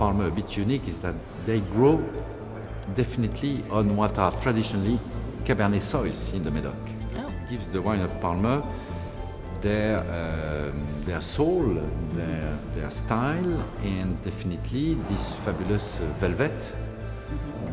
Palmer a bit unique is that they grow definitely on what are traditionally Cabernet soils in the Medoc. Oh. It gives the wine of Palmer their soul, their style, and definitely this fabulous velvet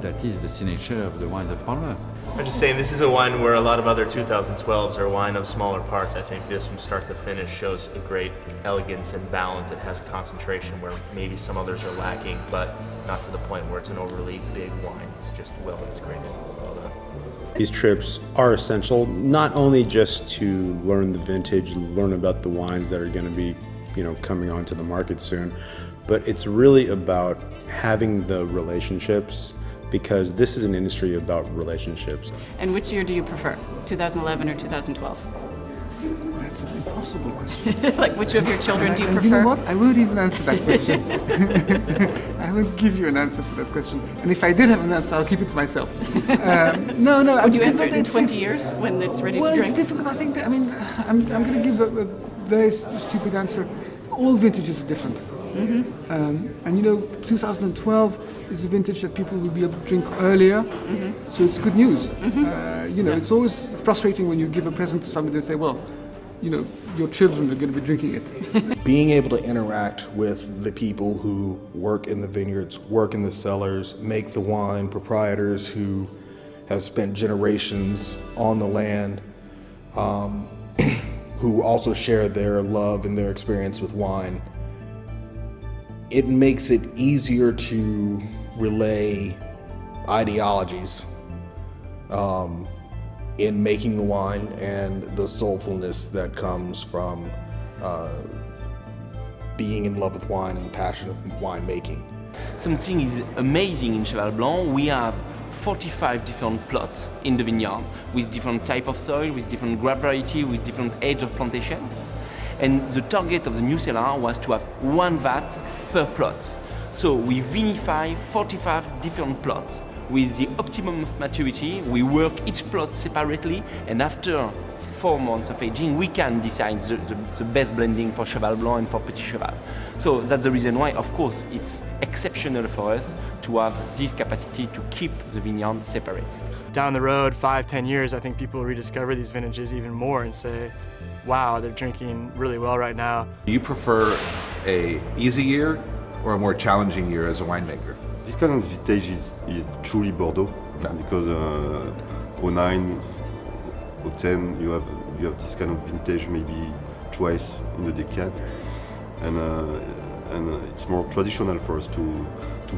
that is the signature of the wines of Palmer. I'm just saying, this is a wine where a lot of other 2012s are wine of smaller parts. I think this from start to finish shows a great elegance and balance. It has concentration where maybe some others are lacking, but not to the point where it's an overly big wine. It's just well integrated. Well done. These trips are essential, not only just to learn the vintage, learn about the wines that are going to be, coming onto the market soon, but it's really about having the relationships, because this is an industry about relationships. And which year do you prefer, 2011 or 2012? That's an impossible question. Like, which of your children do you prefer? You know what? I won't even answer that question. I won't give you an answer for that question. And if I did have an answer, I'll keep it to myself. No. Would you answer it in 20 years when it's ready to drink? Well, it's difficult. I think I'm going to give a very stupid answer. All vintages are different. Mm-hmm. And 2012 is a vintage that people will be able to drink earlier, so it's good news. It's always frustrating when you give a present to somebody and say, well, your children are going to be drinking it. Being able to interact with the people who work in the vineyards, work in the cellars, make the wine, proprietors who have spent generations on the land, who also share their love and their experience with wine, it makes it easier to relay ideologies in making the wine and the soulfulness that comes from being in love with wine and the passion of winemaking. Something is amazing in Cheval Blanc. We have 45 different plots in the vineyard with different type of soil, with different grape variety, with different age of plantation. And the target of the new cellar was to have one vat per plot. So we vinify 45 different plots. With the optimum of maturity, we work each plot separately, and after 4 months of aging, we can decide the best blending for Cheval Blanc and for Petit Cheval. So that's the reason why, of course, it's exceptional for us to have this capacity to keep the vineyard separate. Down the road, 5-10 years, I think people will rediscover these vintages even more and say, wow, they're drinking really well right now. Do you prefer a easy year or a more challenging year as a winemaker? This kind of vintage is truly Bordeaux, because 09, 10, you have this kind of vintage maybe twice in a decade, and it's more traditional for us to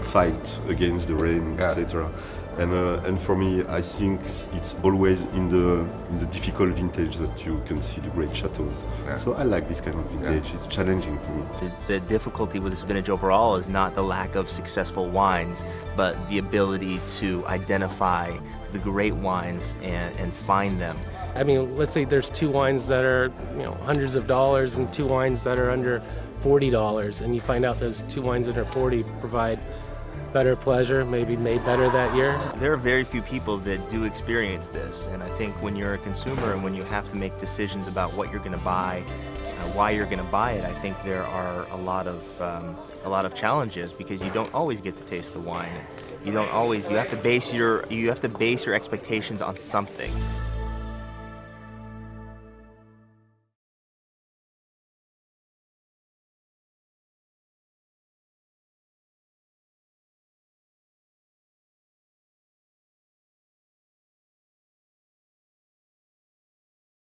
fight against the rain, etc. And for me, I think it's always in the difficult vintage that you can see the great chateaus. Yeah. So I like this kind of vintage. Yeah. It's challenging for me. The difficulty with this vintage overall is not the lack of successful wines, but the ability to identify the great wines and find them. I mean, let's say there's 2 wines that are hundreds of dollars and 2 wines that are under $40, and you find out those 2 wines under 40 provide better pleasure, maybe made better that year. There are very few people that do experience this, and I think when you're a consumer and when you have to make decisions about what you're going to buy, why you're going to buy it, I think there are a lot of challenges, because you don't always get to taste the wine. You have to base your expectations on something.